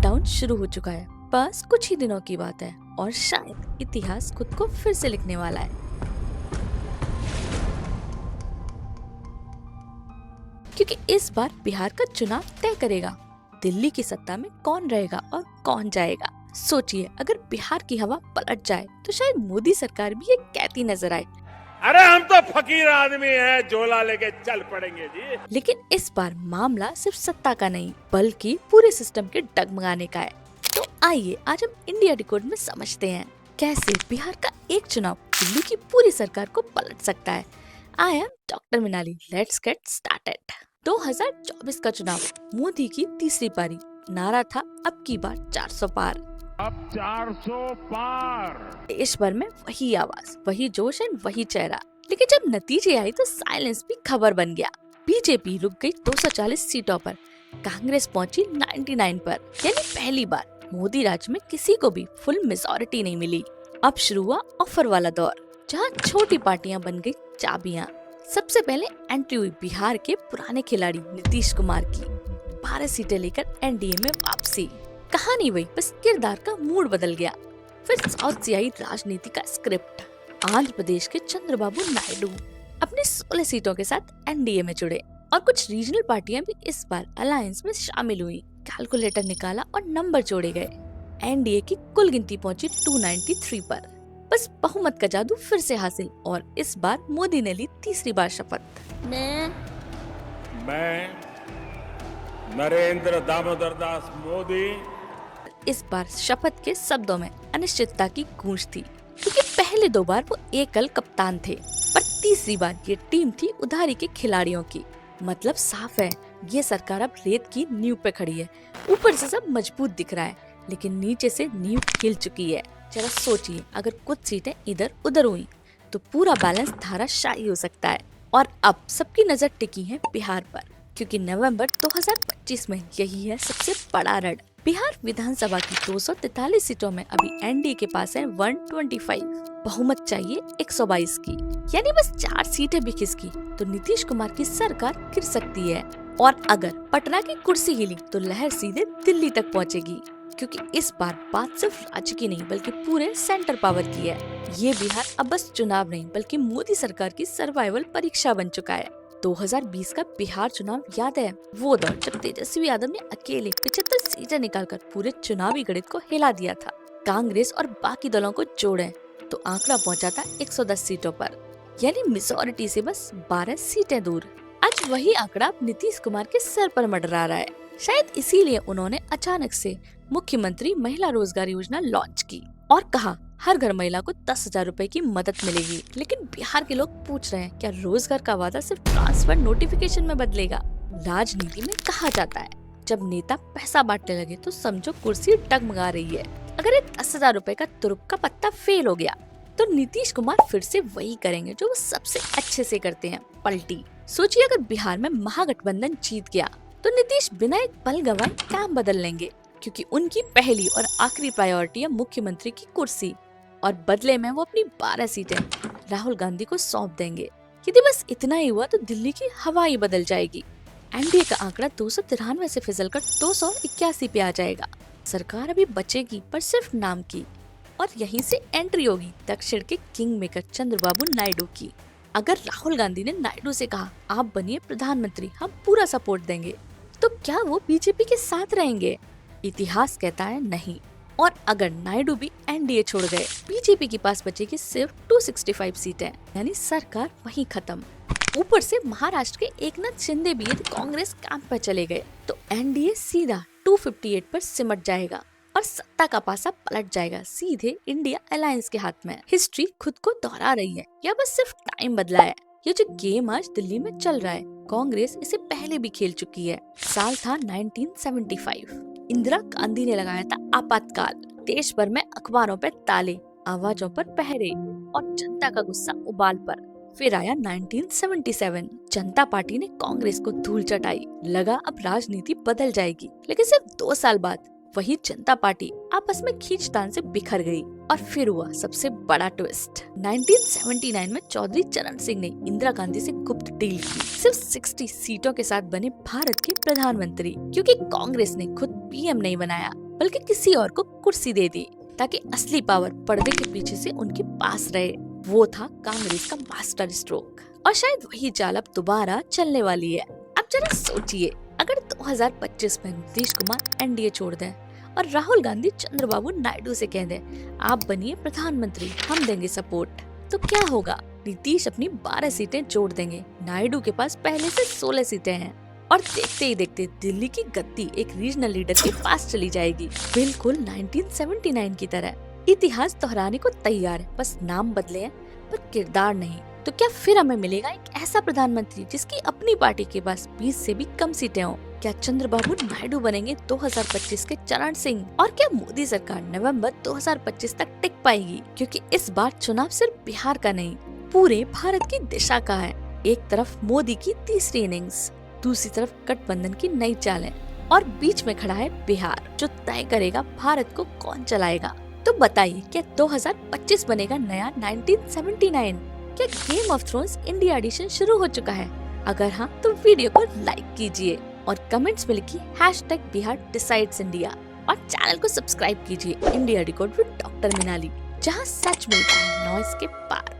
Countdown शुरू हो चुका है। बस कुछ ही दिनों की बात है और शायद इतिहास खुद को फिर से लिखने वाला है, क्योंकि इस बार बिहार का चुनाव तय करेगा दिल्ली की सत्ता में कौन रहेगा और कौन जाएगा। सोचिए, अगर बिहार की हवा पलट जाए तो शायद मोदी सरकार भी ये कहती नजर आए, अरे हम तो फकीर आदमी हैं, झोला लेके चल पड़ेंगे जी। लेकिन इस बार मामला सिर्फ सत्ता का नहीं बल्कि पूरे सिस्टम के डगमगाने का है। तो आइए आज हम इंडिया डिकोड में समझते हैं कैसे बिहार का एक चुनाव दिल्ली की पूरी सरकार को पलट सकता है। I am doctor Minali, let's get started. 2024 का चुनाव, मोदी की तीसरी पारी, नारा था अब की बार 400 पार। अब 400 पार। देश भर में वही आवाज, वही जोश एंड वही चेहरा। लेकिन जब नतीजे आई तो साइलेंस भी खबर बन गया। बीजेपी रुक गई 240 सीटों पर, कांग्रेस पहुंची 99 पर। यानी पहली बार मोदी राज में किसी को भी फुल मेजॉरिटी नहीं मिली। अब शुरू हुआ ऑफर वाला दौर, जहां छोटी पार्टियां बन गई चाबियां। सबसे पहले एंट्री हुई बिहार के पुराने खिलाड़ी नीतीश कुमार की। 12 सीटें लेकर एनडीए में वापसी। कहानी वही, बस किरदार का मूड बदल गया। फिर साउथ से आई राजनीति का स्क्रिप्ट। आंध्र प्रदेश के चंद्रबाबू नायडू अपने 16 सीटों के साथ एनडीए में जुड़े और कुछ रीजनल पार्टियां भी इस बार अलायंस में शामिल हुई। कैलकुलेटर निकाला और नंबर जोड़े गए। एनडीए की कुल गिनती पहुंची 293 पर। बस बहुमत का जादू फिर से हासिल और इस बार मोदी ने ली तीसरी बार शपथ। मैं नरेंद्र दामोदर दास मोदी। इस बार शपथ के शब्दों में अनिश्चितता की गूंज थी, क्योंकि पहले 2 बार वो एकल कप्तान थे, पर तीसरी बार ये टीम थी उधारी के खिलाड़ियों की। मतलब साफ है, ये सरकार अब रेत की नींव पे खड़ी है। ऊपर से सब मजबूत दिख रहा है, लेकिन नीचे से नींव हिल चुकी है। जरा सोचिए, अगर कुछ सीटें इधर उधर हुई तो पूरा बैलेंस धाराशायी हो सकता है। और अब सबकी नजर टिकी है बिहार पर, क्योंकि नवंबर 2025 में यही है सबसे बड़ा रण। बिहार विधानसभा की 243 सीटों में अभी एनडीए के पास है 125। बहुमत चाहिए 122 की, यानी बस 4 सीटें भी खिसकी तो नीतीश कुमार की सरकार गिर सकती है। और अगर पटना की कुर्सी हिली तो लहर सीधे दिल्ली तक पहुंचेगी, क्योंकि इस बार बात सिर्फ राज्य की नहीं बल्कि पूरे सेंटर पावर की है। ये बिहार अब बस चुनाव नहीं बल्कि मोदी सरकार की सर्वाइवल परीक्षा बन चुका है। 2020 का बिहार चुनाव याद है? वो दौर जब तेजस्वी यादव ने अकेले 75 सीटें निकालकर पूरे चुनावी गणित को हिला दिया था। कांग्रेस और बाकी दलों को जोड़ें तो आंकड़ा पहुंचा था 110 सीटों पर, यानी मेजॉरिटी से बस 12 सीटें दूर। आज वही आंकड़ा नीतीश कुमार के सर पर मंडरा रहा है। शायद इसीलिए उन्होंने अचानक से मुख्यमंत्री महिला रोजगार योजना लॉन्च की और कहा हर घर महिला को 10,000 रूपए की मदद मिलेगी। लेकिन बिहार के लोग पूछ रहे हैं, क्या रोजगार का वादा सिर्फ ट्रांसफर नोटिफिकेशन में बदलेगा? राजनीति में कहा जाता है, जब नेता पैसा बांटने लगे तो समझो कुर्सी डगमगा रही है। अगर ये 10,000 रूपए का तुरुप का पत्ता फेल हो गया तो नीतीश कुमार फिर से वही करेंगे जो वो सबसे अच्छे से करते हैं, पलटी। सोचिए, अगर बिहार में महागठबंधन जीत गया तो नीतीश बिना एक पल गवाए काम बदल लेंगे, क्योंकि उनकी पहली और आखिरी प्रायोरिटी है मुख्यमंत्री की कुर्सी, और बदले में वो अपनी 12 सीटें राहुल गांधी को सौंप देंगे। यदि बस इतना ही हुआ तो दिल्ली की हवा ही बदल जाएगी। एनडीए का आंकड़ा 293 से फिसलकर 281 पे आ जाएगा। सरकार अभी बचेगी पर सिर्फ नाम की, और यहीं से एंट्री होगी दक्षिण के किंग मेकर चंद्रबाबू नायडू की। अगर राहुल गांधी ने नायडू से कहा आप बनिए प्रधानमंत्री, हम पूरा सपोर्ट देंगे, तो क्या वो बीजेपी के साथ रहेंगे? इतिहास कहता है नहीं। और अगर नायडू भी एनडीए छोड़ गए, बीजेपी के पास बचेगी सिर्फ 265 सीटें, यानी सरकार वहीं खत्म। ऊपर से महाराष्ट्र के एकनाथ शिंदे भी यदि कांग्रेस कैंप पर चले गए तो एनडीए सीधा 258 पर सिमट जाएगा और सत्ता का पासा पलट जाएगा सीधे इंडिया अलायंस के हाथ में। हिस्ट्री खुद को दोहरा रही है, या बस सिर्फ टाइम बदला है। ये जो गेम आज दिल्ली में चल रहा है, कांग्रेस इसे पहले भी खेल चुकी है। साल था 1975। इंदिरा गांधी ने लगाया था आपातकाल। देश भर में अखबारों पर ताले, आवाजों पर पहरे और जनता का गुस्सा उबाल पर। फिर आया 1977। जनता पार्टी ने कांग्रेस को धूल चटाई। लगा अब राजनीति बदल जाएगी, लेकिन सिर्फ 2 साल बाद वही जनता पार्टी आपस में खींचतान से बिखर गई। और फिर हुआ सबसे बड़ा ट्विस्ट। 1979 में चौधरी चरण सिंह ने इंदिरा गांधी से गुप्त डील की, सिर्फ 60 सीटों के साथ बने भारत के प्रधानमंत्री, क्योंकि कांग्रेस ने खुद पीएम नहीं बनाया। बल्कि किसी और को कुर्सी दे दी ताकि असली पावर पर्दे के पीछे से उनके पास रहे। वो था कांग्रेस का मास्टर स्ट्रोक और शायद वही चाल अब दोबारा चलने वाली है। अब जरा सोचिए, अगर 2025 में नीतीश कुमार एनडीए छोड़ दें और राहुल गांधी चंद्रबाबू नायडू से कह दें आप बनिए प्रधानमंत्री, हम देंगे सपोर्ट, तो क्या होगा? नीतीश अपनी 12 सीटें जोड़ देंगे, नायडू के पास पहले से 16 सीटें हैं और देखते ही देखते दिल्ली की गद्दी एक रीजनल लीडर के पास चली जाएगी, बिल्कुल 1979 की तरह। इतिहास दोहराने को तैयार है, बस नाम बदले हैं पर किरदार नहीं। तो क्या फिर हमें मिलेगा एक ऐसा प्रधानमंत्री जिसकी अपनी पार्टी के पास 20 से भी कम सीटें हों? क्या चंद्रबाबू नायडू बनेंगे 2025 के चरण सिंह? और क्या मोदी सरकार नवंबर 2025 तक टिक पाएगी? क्योंकि इस बार चुनाव सिर्फ बिहार का नहीं, पूरे भारत की दिशा का है। एक तरफ मोदी की तीसरी इनिंग्स, दूसरी तरफ गठबंधन की नई चालें और बीच में खड़ा है बिहार, जो तय करेगा भारत को कौन चलाएगा। तो बताइए, क्या 2025 बनेगा नया 1979? क्या game of thrones India edition शुरू हो चुका है? अगर हाँ तो वीडियो को लाइक कीजिए और कमेंट्स में लिखिए #BiharDecides_India और चैनल को सब्सक्राइब कीजिए इंडिया डिकोड विद डॉक्टर मिनाली, जहाँ सच मिलता है नॉइस के पार।